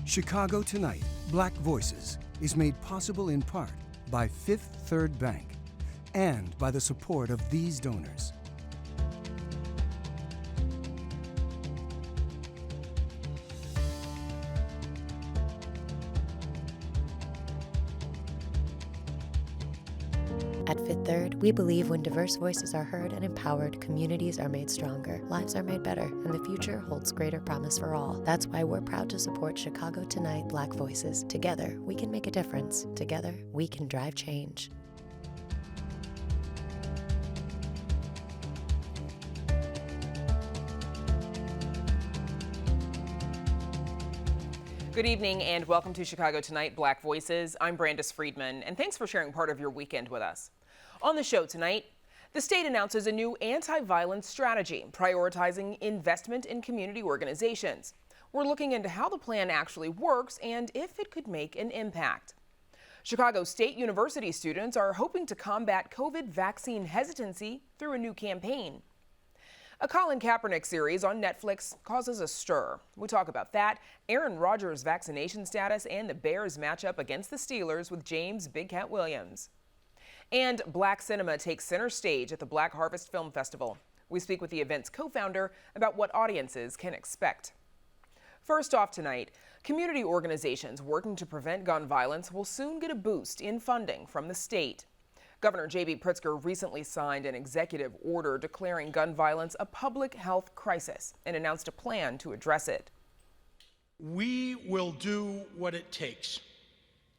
Chicago Tonight, Black Voices is made possible in part by Fifth Third Bank and by the support of these donors. At Fifth Third, we believe when diverse voices are heard and empowered, communities are made stronger, lives are made better, and the future holds greater promise for all. That's why we're proud to support Chicago Tonight Black Voices. Together, we can make a difference. Together, we can drive change. Good evening and welcome to Chicago Tonight Black Voices. I'm Brandis Friedman, and thanks for sharing part of your weekend with us. On the show tonight, the state announces a new anti-violence strategy, prioritizing investment in community organizations. We're looking into how the plan actually works and if it could make an impact. Chicago State University students are hoping to combat COVID vaccine hesitancy through a new campaign. A Colin Kaepernick series on Netflix causes a stir. We talk about that, Aaron Rodgers' vaccination status, and the Bears matchup against the Steelers with James Big Cat Williams. And Black cinema takes center stage at the Black Harvest Film Festival. We speak with the event's co-founder about what audiences can expect. First off tonight, community organizations working to prevent gun violence will soon get a boost in funding from the state. Governor J.B. Pritzker recently signed an executive order declaring gun violence a public health crisis and announced a plan to address it. We will do what it takes,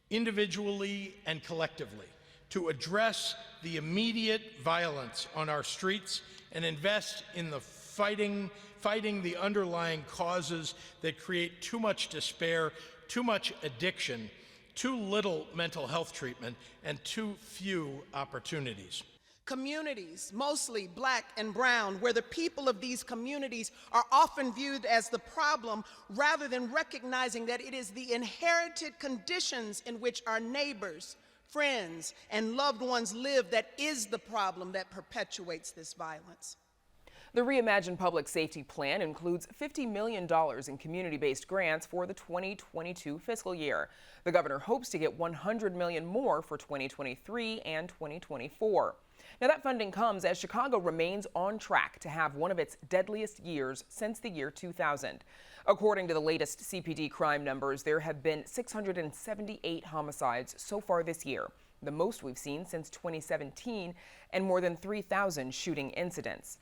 individually and collectively, to address the immediate violence on our streets and invest in the fighting the underlying causes that create too much despair, too much addiction, too little mental health treatment, and too few opportunities. Communities, mostly Black and brown, where the people of these communities are often viewed as the problem rather than recognizing that it is the inherited conditions in which our neighbors, friends, and loved ones live that is the problem that perpetuates this violence. The Reimagined Public Safety Plan includes $50 million in community-based grants for the 2022 fiscal year. The governor hopes to get $100 million more for 2023 and 2024. Now, that funding comes as Chicago remains on track to have one of its deadliest years since the year 2000. According to the latest CPD crime numbers, there have been 678 homicides so far this year, the most we've seen since 2017, and more than 3,000 shooting incidents.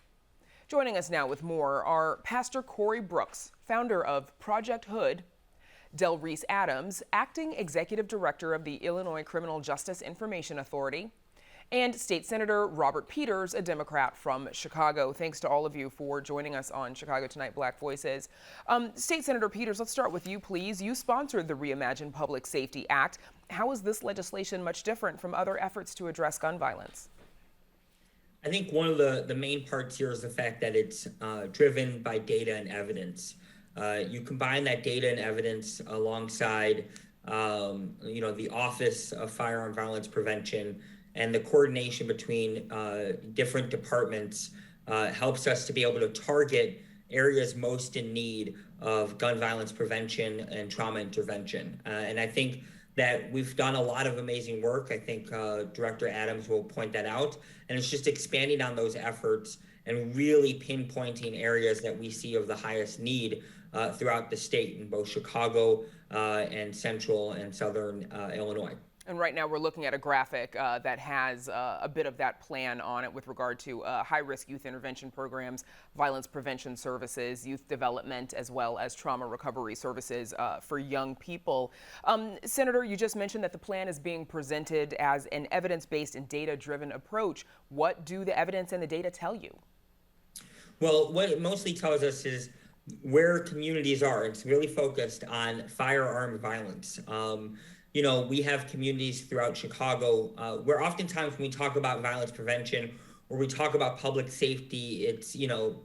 Joining us now with more are Pastor Corey Brooks, founder of Project Hood, Del Reese Adams, acting executive director of the Illinois Criminal Justice Information Authority, and State Senator Robert Peters, a Democrat from Chicago. Thanks to all of you for joining us on Chicago Tonight Black Voices. State Senator Peters, let's start with you, please. You sponsored the Reimagined Public Safety Act. How is this legislation much different from other efforts to address gun violence? I think one of the main parts here is the fact that it's driven by data and evidence. You combine that data and evidence alongside, the Office of Firearm Violence Prevention, and the coordination between different departments helps us to be able to target areas most in need of gun violence prevention and trauma intervention. And I think that we've done a lot of amazing work. I think Director Adams will point that out. And it's just expanding on those efforts and really pinpointing areas that we see of the highest need throughout the state in both Chicago and central and southern Illinois. And right now we're looking at a graphic that has a bit of that plan on it with regard to high-risk youth intervention programs, violence prevention services, youth development, as well as trauma recovery services for young people. Senator, you just mentioned that the plan is being presented as an evidence-based and data-driven approach. What do the evidence and the data tell you? Well, what it mostly tells us is where communities are. It's really focused on firearm violence. We have communities throughout Chicago where oftentimes when we talk about violence prevention or we talk about public safety, it's,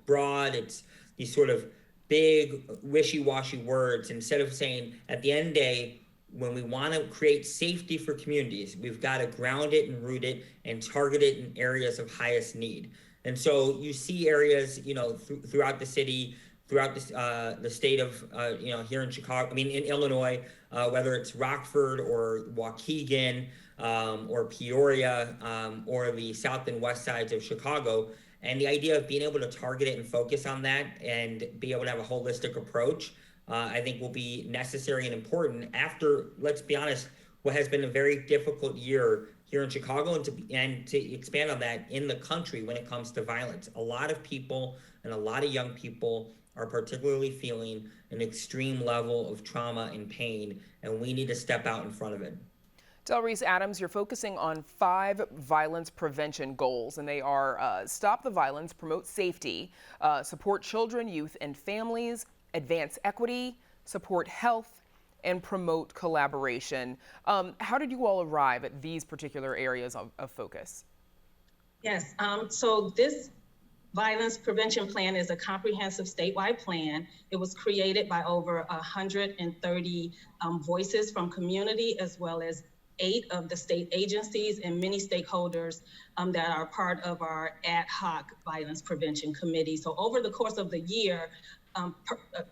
broad, it's these sort of big wishy-washy words. Instead of saying at the end of the day, when we want to create safety for communities, we've got to ground it and root it and target it in areas of highest need. And so you see areas, throughout the city throughout the state of, here in Chicago, in Illinois, whether it's Rockford or Waukegan or Peoria or the south and west sides of Chicago. And the idea of being able to target it and focus on that and be able to have a holistic approach, I think will be necessary and important after, let's be honest, what has been a very difficult year here in Chicago and to expand on that in the country when it comes to violence. A lot of people and a lot of young people are particularly feeling an extreme level of trauma and pain, and we need to step out in front of it. Del Reese Adams, you're focusing on 5 violence prevention goals, and they are stop the violence, promote safety, support children, youth, and families, advance equity, support health, and promote collaboration. How did you all arrive at these particular areas of focus? Yes, so this violence prevention plan is a comprehensive statewide plan. It was created by over 130 voices from community, as well as 8 of the state agencies and many stakeholders that are part of our ad hoc violence prevention committee. So over the course of the year,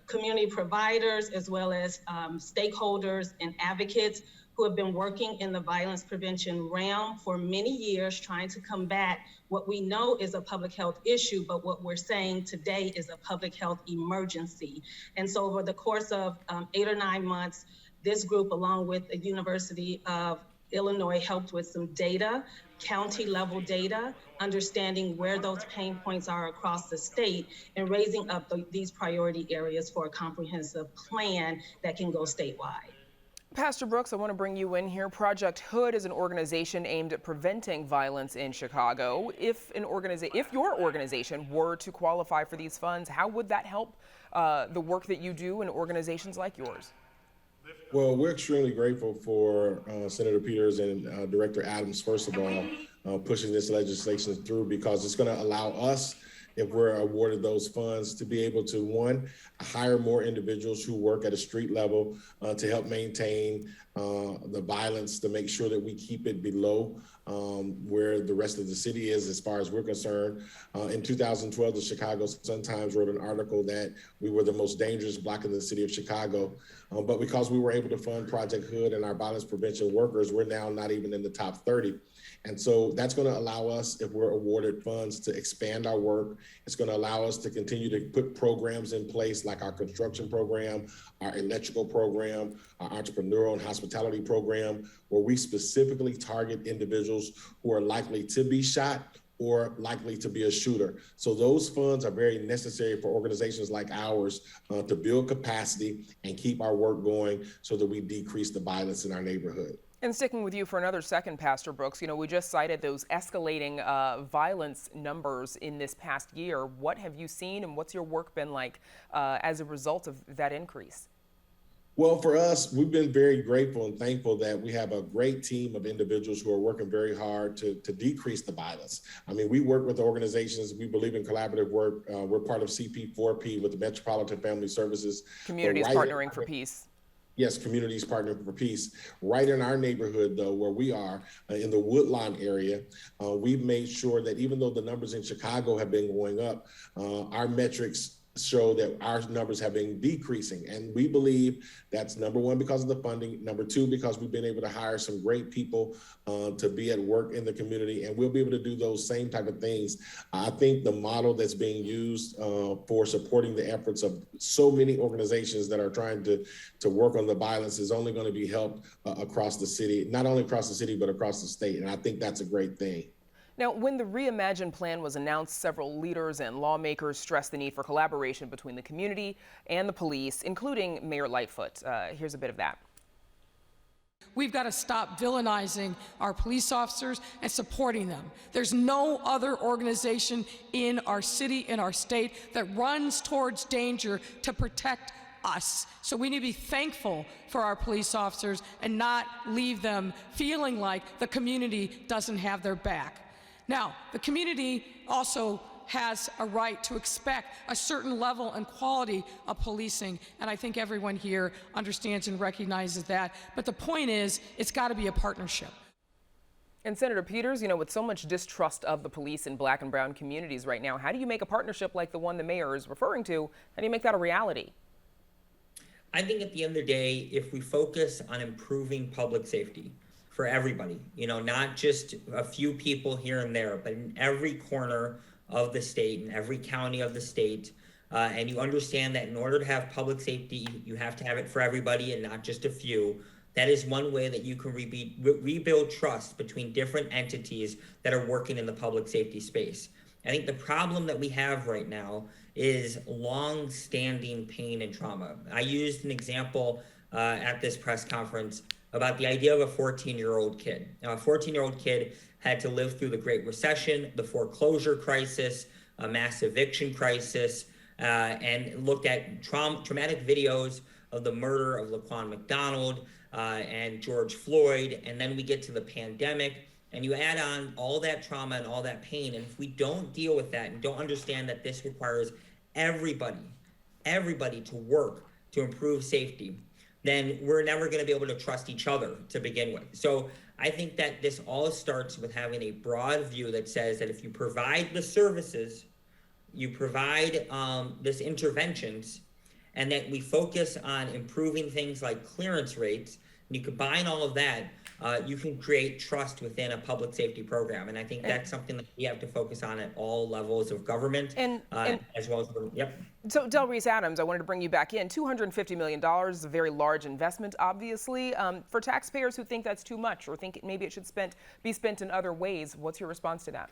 community providers, as well as stakeholders and advocates who have been working in the violence prevention realm for many years, trying to combat what we know is a public health issue, but what we're saying today is a public health emergency. And so over the course of 8 or 9 months, this group, along with the University of Illinois, helped with some data, county level data, understanding where those pain points are across the state, and raising up these priority areas for a comprehensive plan that can go statewide. Pastor Brooks, I want to bring you in here. Project Hood is an organization aimed at preventing violence in Chicago. If your organization were to qualify for these funds, how would that help the work that you do in organizations like yours? Well, we're extremely grateful for Senator Peters and Director Adams, first of all, pushing this legislation through, because it's going to allow us, if we're awarded those funds, to be able to, one, hire more individuals who work at a street level to help maintain the violence, to make sure that we keep it below where the rest of the city is as far as we're concerned. In 2012, the Chicago Sun-Times wrote an article that we were the most dangerous block in the city of Chicago. But because we were able to fund Project Hood and our violence prevention workers, we're now not even in the top 30. And so that's going to allow us, if we're awarded funds, to expand our work. It's going to allow us to continue to put programs in place like our construction program, our electrical program, our entrepreneurial and hospitality program, where we specifically target individuals who are likely to be shot or likely to be a shooter. So those funds are very necessary for organizations like ours to build capacity and keep our work going so that we decrease the violence in our neighborhood. And sticking with you for another second, Pastor Brooks, we just cited those escalating violence numbers in this past year. What have you seen, and what's your work been like as a result of that increase? Well, for us, we've been very grateful and thankful that we have a great team of individuals who are working very hard to decrease the violence. We work with organizations. We believe in collaborative work. We're part of CP4P with the Metropolitan Family Services. Communities Partnering for Peace. Yes, Communities Partnering for Peace. Right in our neighborhood, though, where we are, in the Woodlawn area, we've made sure that even though the numbers in Chicago have been going up, our metrics show that our numbers have been decreasing. And we believe that's number one, because of the funding. Number two, because we've been able to hire some great people to be at work in the community, and we'll be able to do those same type of things. I think the model that's being used for supporting the efforts of so many organizations that are trying to work on the violence is only going to be helped across the city, not only across the city, but across the state. And I think that's a great thing. Now, when the Reimagine plan was announced, several leaders and lawmakers stressed the need for collaboration between the community and the police, including Mayor Lightfoot. Here's a bit of that. We've got to stop villainizing our police officers and supporting them. There's no other organization in our city, in our state, that runs towards danger to protect us. So we need to be thankful for our police officers and not leave them feeling like the community doesn't have their back. Now, the community also has a right to expect a certain level and quality of policing, and I think everyone here understands and recognizes that. But the point is, it's got to be a partnership. And Senator Peters, with so much distrust of the police in black and brown communities right now, how do you make a partnership like the one the mayor is referring to? How do you make that a reality? I think at the end of the day, if we focus on improving public safety for everybody, not just a few people here and there, but in every corner of the state, in every county of the state, and you understand that in order to have public safety, you have to have it for everybody and not just a few. That is one way that you can rebuild trust between different entities that are working in the public safety space. I think the problem that we have right now is long-standing pain and trauma. I used an example at this press conference about the idea of a 14-year-old kid. Now, a 14-year-old kid had to live through the Great Recession, the foreclosure crisis, a mass eviction crisis, and looked at traumatic videos of the murder of Laquan McDonald and George Floyd, and then we get to the pandemic, and you add on all that trauma and all that pain, and if we don't deal with that and don't understand that this requires everybody to work to improve safety, then we're never going to be able to trust each other to begin with. So I think that this all starts with having a broad view that says that if you provide the services, you provide this interventions, and that we focus on improving things like clearance rates, and you combine all of that, you can create trust within a public safety program. And I think that's something that we have to focus on at all levels of government, and as well as, yep. So Del Reese Adams, I wanted to bring you back in. $250 million is a very large investment, obviously. For taxpayers who think that's too much or think maybe it should be spent in other ways, what's your response to that?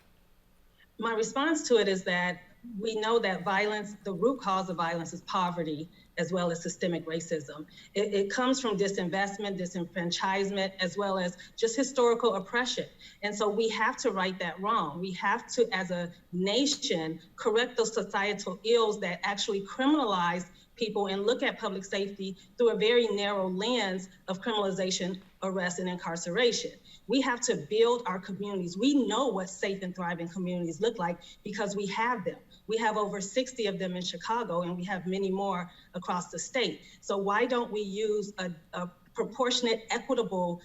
My response to it is that we know that violence, the root cause of violence is poverty, as well as systemic racism. It comes from disinvestment, disenfranchisement, as well as just historical oppression. And so we have to right that wrong. We have to, as a nation, correct those societal ills that actually criminalize people and look at public safety through a very narrow lens of criminalization, arrest, and incarceration. We have to build our communities. We know what safe and thriving communities look like because we have them. We have over 60 of them in Chicago, and we have many more across the state. So why don't we use a proportionate, equitable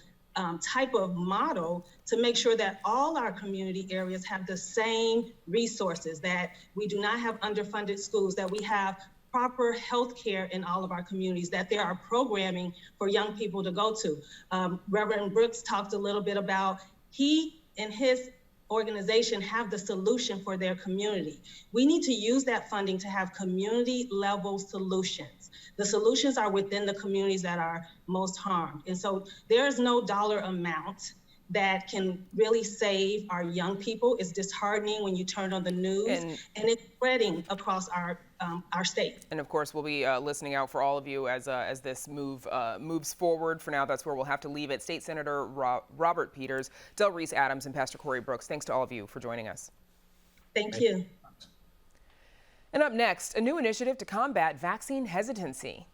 type of model to make sure that all our community areas have the same resources, that we do not have underfunded schools, that we have proper health care in all of our communities, that there are programming for young people to go to. Reverend Brooks talked a little bit about he and his organization have the solution for their community. We need to use that funding to have community level solutions. The solutions are within the communities that are most harmed. And so there is no dollar amount that can really save our young people. It's disheartening when you turn on the news, and it's spreading across our state. And of course, we'll be listening out for all of you as this moves forward. For now, that's where we'll have to leave it. State Senator Robert Peters, Del Reese Adams, and Pastor Corey Brooks, thanks to all of you for joining us. Thank you. And up next, a new initiative to combat vaccine hesitancy.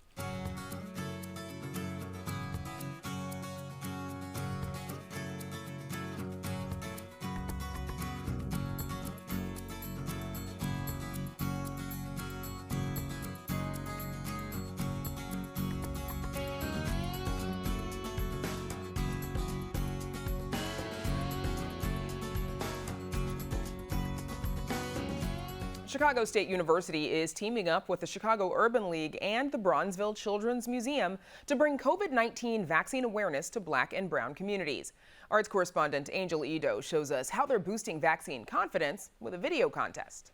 Chicago State University is teaming up with the Chicago Urban League and the Bronzeville Children's Museum to bring COVID-19 vaccine awareness to black and brown communities. Arts correspondent Angel Edo shows us how they're boosting vaccine confidence with a video contest.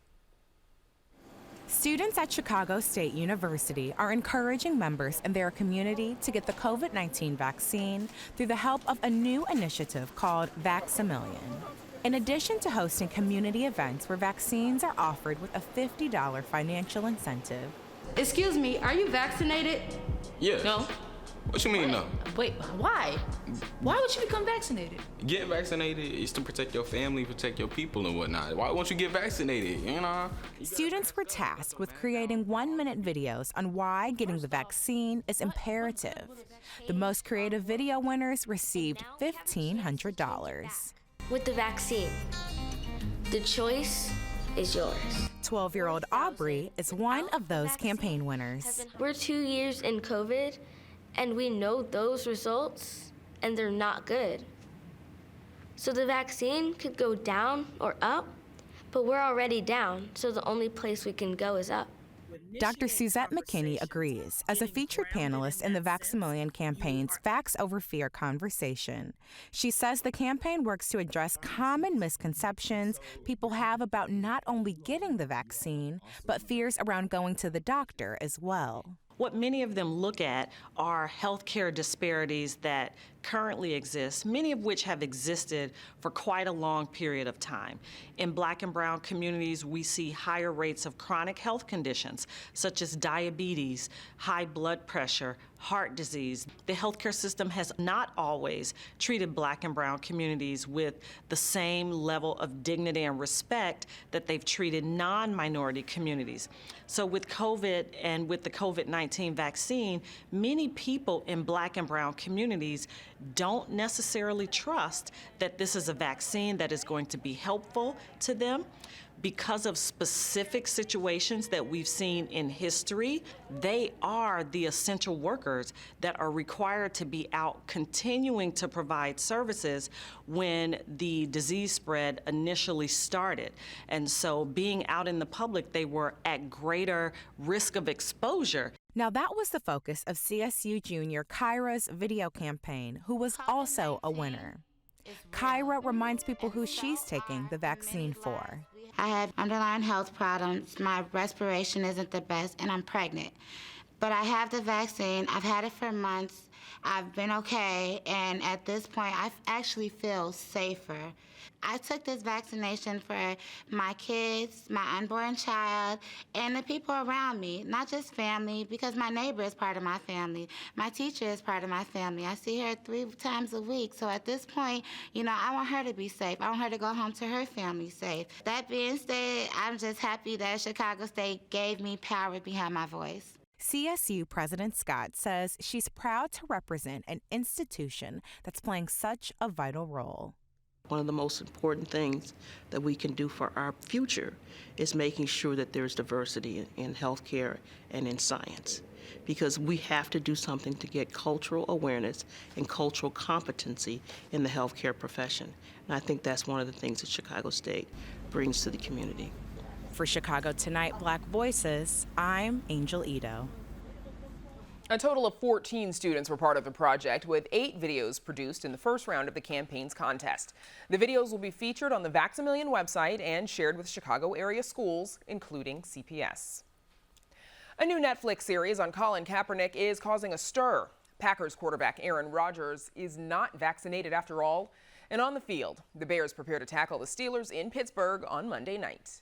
Students at Chicago State University are encouraging members in their community to get the COVID-19 vaccine through the help of a new initiative called Vaxamillion. In addition to hosting community events where vaccines are offered with a $50 financial incentive. Excuse me, are you vaccinated? Yeah. No. What you mean no? Wait, why? Why would you become vaccinated? Get vaccinated is to protect your family, protect your people and whatnot. Why won't you get vaccinated, you know? Students were tasked with creating 1-minute videos on why getting the vaccine is imperative. The most creative video winners received $1,500. With the vaccine, the choice is yours. 12-year-old Aubrey is one of those campaign winners. We're 2 years in COVID, and we know those results, and they're not good. So the vaccine could go down or up, but we're already down, so the only place we can go is up. Dr. Suzette McKinney agrees. As a featured panelist in the Vaxamillion campaign's Vax Over Fear conversation, she says the campaign works to address common misconceptions people have about not only getting the vaccine, but fears around going to the doctor as well. What many of them look at are healthcare disparities that currently exist, many of which have existed for quite a long period of time. In Black and brown communities, we see higher rates of chronic health conditions, such as diabetes, high blood pressure, heart disease. The healthcare system has not always treated Black and brown communities with the same level of dignity and respect that they've treated non-minority communities. So with COVID and with the COVID-19 vaccine, many people in Black and brown communities don't necessarily trust that this is a vaccine that is going to be helpful to them. Because of specific situations that we've seen in history, they are the essential workers that are required to be out continuing to provide services when the disease spread initially started. And so being out in the public, they were at greater risk of exposure. Now that was the focus of CSU junior Kyra's video campaign, who was also a winner. Kyra reminds people who she's taking the vaccine for. I have underlying health problems, my respiration isn't the best, and I'm pregnant. But I have the vaccine, I've had it for months, I've been okay, and at this point I actually feel safer. I took this vaccination for my kids, my unborn child, and the people around me, not just family, because my neighbor is part of my family. My teacher is part of my family. I see her 3 times a week. So at this point, I want her to be safe. I want her to go home to her family safe. That being said, I'm just happy that Chicago State gave me power behind my voice. CSU President Scott says she's proud to represent an institution that's playing such a vital role. One of the most important things that we can do for our future is making sure that there's diversity in healthcare and in science, because we have to do something to get cultural awareness and cultural competency in the healthcare profession. And I think that's one of the things that Chicago State brings to the community. For Chicago Tonight Black Voices, I'm Angel Ito. A total of 14 students were part of the project, with 8 videos produced in the first round of the campaign's contest. The videos will be featured on the Vaxamillion website and shared with Chicago area schools, including CPS. A new Netflix series on Colin Kaepernick is causing a stir. Packers quarterback Aaron Rodgers is not vaccinated after all. And on the field, the Bears prepare to tackle the Steelers in Pittsburgh on Monday night.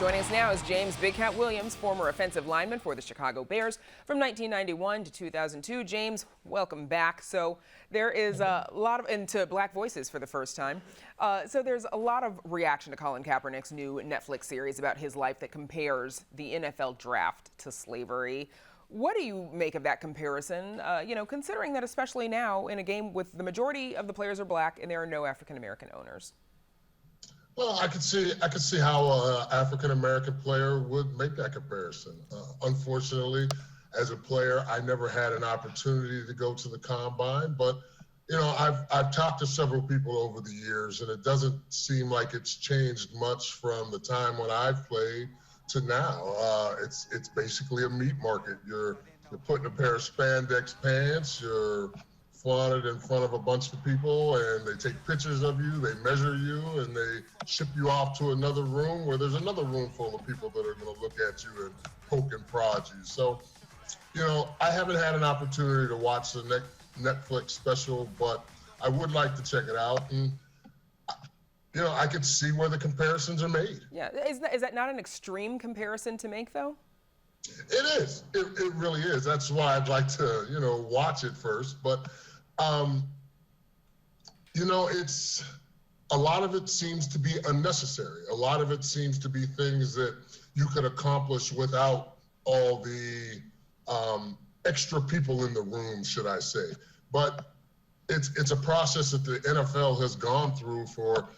Joining us now is James Big Cat Williams, former offensive lineman for the Chicago Bears from 1991 to 2002. James, welcome back. So there is a lot of, into Black Voices for the first time. So there's a lot of reaction to Colin Kaepernick's new Netflix series about his life that compares the NFL draft to slavery. What do you make of that comparison, considering that especially now in a game with the majority of the players are Black and there are no African-American owners? Well, I could see how an African-American player would make that comparison. Unfortunately, as a player, I never had an opportunity to go to the combine, but I've talked to several people over the years, and it doesn't seem like it's changed much from the time when I've played to now. It's basically a meat market. You're putting a pair of spandex pants, you're flaunted in front of a bunch of people, and they take pictures of you, they measure you, and they ship you off to another room where there's another room full of people that are going to look at you and poke and prod you. So, I haven't had an opportunity to watch the Netflix special, but I would like to check it out. And, I could see where the comparisons are made. Yeah, is that not an extreme comparison to make, though? It is. It really is. That's why I'd like to, watch it first. But, it's a lot of it seems to be unnecessary. A lot of it seems to be things that you could accomplish without all the extra people in the room, should I say. But it's a process that the NFL has gone through for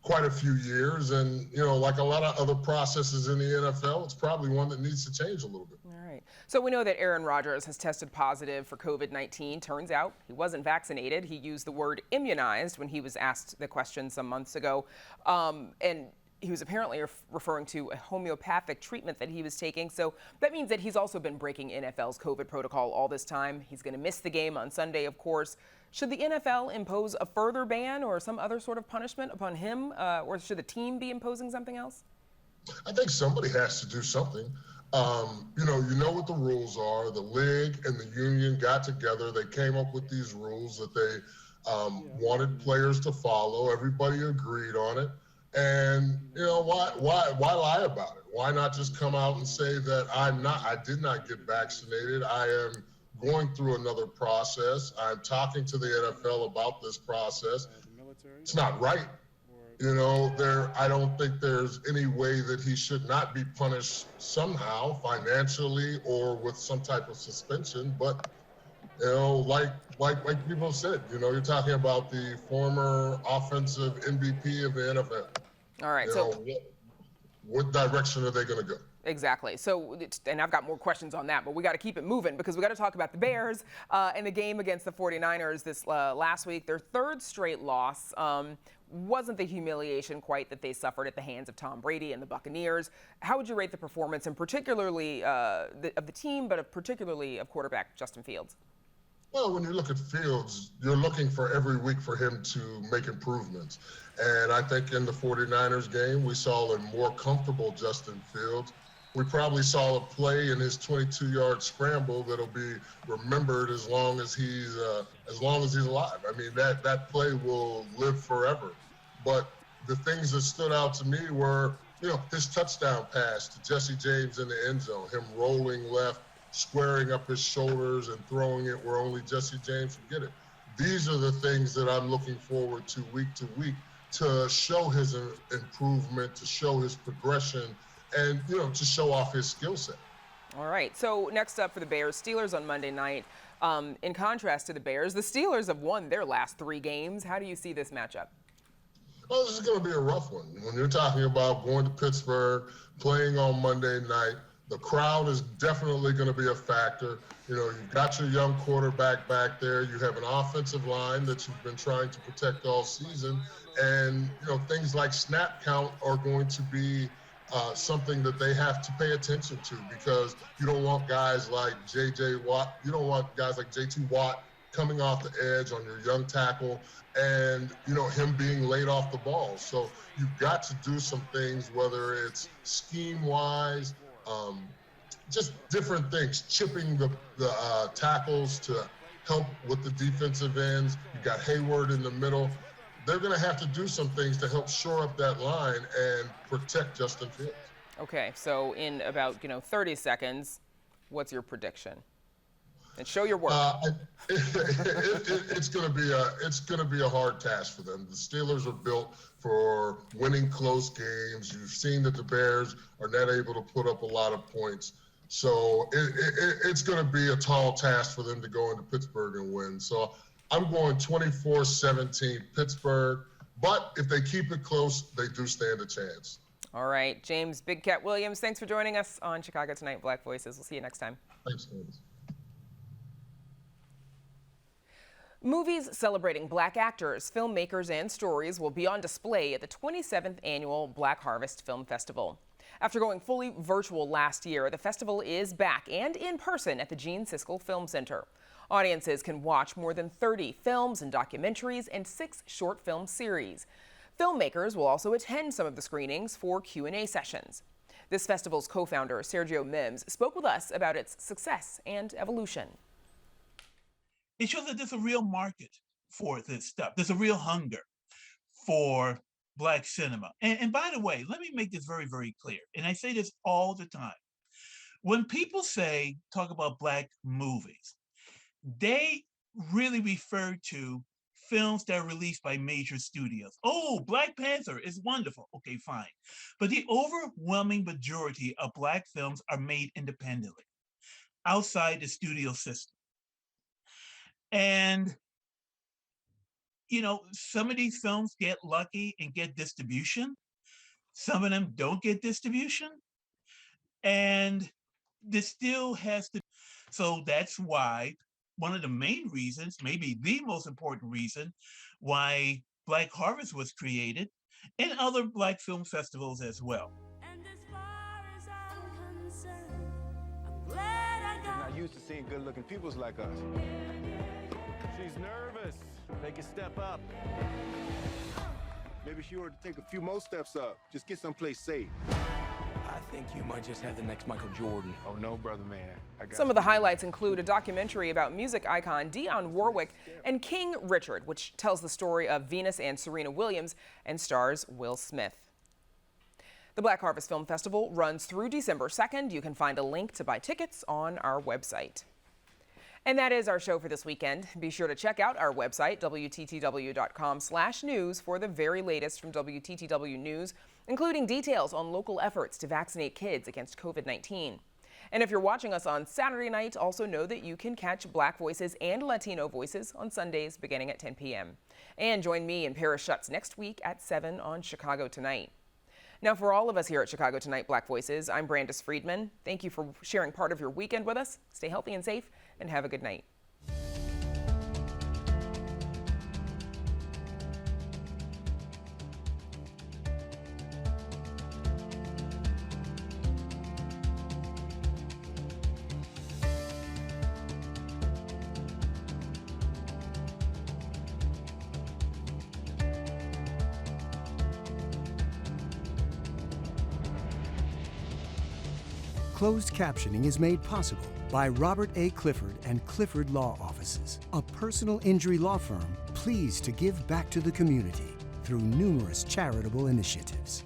quite a few years, and like a lot of other processes in the NFL, it's probably one that needs to change a little bit. All right. right. So we know that Aaron Rodgers has tested positive for COVID-19. Turns out he wasn't vaccinated. He used the word immunized when he was asked the question some months ago. And he was apparently referring to a homeopathic treatment that he was taking. So that means that he's also been breaking NFL's COVID protocol all this time. He's going to miss the game on Sunday, of course. Should the NFL impose a further ban or some other sort of punishment upon him? Or should the team be imposing something else? I think somebody has to do something. You know what the rules are. The league and the union got together. They came up with these rules that they wanted players to follow. Everybody agreed on it. And why lie about it? Why not just come out and say that I did not get vaccinated. I am going through another process. I'm talking to the NFL about this process. It's not right. I don't think there's any way that he should not be punished somehow, financially or with some type of suspension. But like people said, you're talking about the former offensive MVP of the NFL. All right. What direction are they going to go? Exactly. So, and I've got more questions on that, but we got to keep it moving because we got to talk about the Bears and the game against the 49ers this last week. Their third straight loss. Wasn't the humiliation quite that they suffered at the hands of Tom Brady and the Buccaneers. How would you rate the performance, and particularly of the team, but particularly of quarterback Justin Fields? Well, when you look at Fields, you're looking for every week for him to make improvements. And I think in the 49ers game, we saw a more comfortable Justin Fields. We probably saw a play in his 22-yard scramble that'll be remembered as long as he's alive. I mean, that play will live forever. But the things that stood out to me were, his touchdown pass to Jesse James in the end zone, him rolling left, squaring up his shoulders and throwing it where only Jesse James could get it. These are the things that I'm looking forward to week to show his improvement, to show his progression, and to show off his skill set. All right. So next up for the Bears, Steelers on Monday night. In contrast to the Bears, the Steelers have won their last 3 games. How do you see this matchup? Well, this is going to be a rough one. When you're talking about going to Pittsburgh, playing on Monday night, the crowd is definitely going to be a factor. You've got your young quarterback back there. You have an offensive line that you've been trying to protect all season. And, things like snap count are going to be something that they have to pay attention to, because you don't want guys like J.J. Watt. You don't want guys like J.T. Watt coming off the edge on your young tackle and, him being laid off the ball. So you've got to do some things, whether it's scheme-wise, just different things, chipping the tackles to help with the defensive ends. You got Hayward in the middle. They're going to have to do some things to help shore up that line and protect Justin Fields. Okay, so in about 30 seconds, what's your prediction? And show your work. It's going to be a hard task for them. The Steelers are built for winning close games. You've seen that the Bears are not able to put up a lot of points. So it's going to be a tall task for them to go into Pittsburgh and win. So I'm going 24-17 Pittsburgh. But if they keep it close, they do stand a chance. All right, James Big Cat Williams, thanks for joining us on Chicago Tonight, Black Voices. We'll see you next time. Thanks, Candace. Movies celebrating Black actors, filmmakers, and stories will be on display at the 27th Annual Black Harvest Film Festival. After going fully virtual last year, the festival is back and in person at the Gene Siskel Film Center. Audiences can watch more than 30 films and documentaries and 6 short film series. Filmmakers will also attend some of the screenings for Q&A sessions. This festival's co-founder, Sergio Mims, spoke with us about its success and evolution. It shows that there's a real market for this stuff. There's a real hunger for Black cinema. And by the way, let me make this very, very clear. And I say this all the time. When people talk about Black movies, they really refer to films that are released by major studios. Oh, Black Panther is wonderful. Okay, fine. But the overwhelming majority of Black films are made independently, outside the studio system. And, some of these films get lucky and get distribution. Some of them don't get distribution. And, this still has to. So that's why one of the main reasons, maybe the most important reason, why Black Harvest was created, and other Black film festivals as well. I'm not used to seeing good-looking peoples like us. She's nervous. Take a step up. Maybe she ought to take a few more steps up. Just get someplace safe. I think you might just have the next Michael Jordan. Oh, no, brother man. Some of the highlights include a documentary about music icon Dionne Warwick and King Richard, which tells the story of Venus and Serena Williams and stars Will Smith. The Black Harvest Film Festival runs through December 2nd. You can find a link to buy tickets on our website. And that is our show for this weekend. Be sure to check out our website, WTTW.com/news, for the very latest from WTTW News, including details on local efforts to vaccinate kids against COVID-19. And if you're watching us on Saturday night, also know that you can catch Black Voices and Latino Voices on Sundays beginning at 10 p.m. And join me and Paris Schutz next week at 7 on Chicago Tonight. Now, for all of us here at Chicago Tonight Black Voices, I'm Brandis Friedman. Thank you for sharing part of your weekend with us. Stay healthy and safe, and have a good night. Closed captioning is made possible by Robert A. Clifford and Clifford Law Offices, a personal injury law firm pleased to give back to the community through numerous charitable initiatives.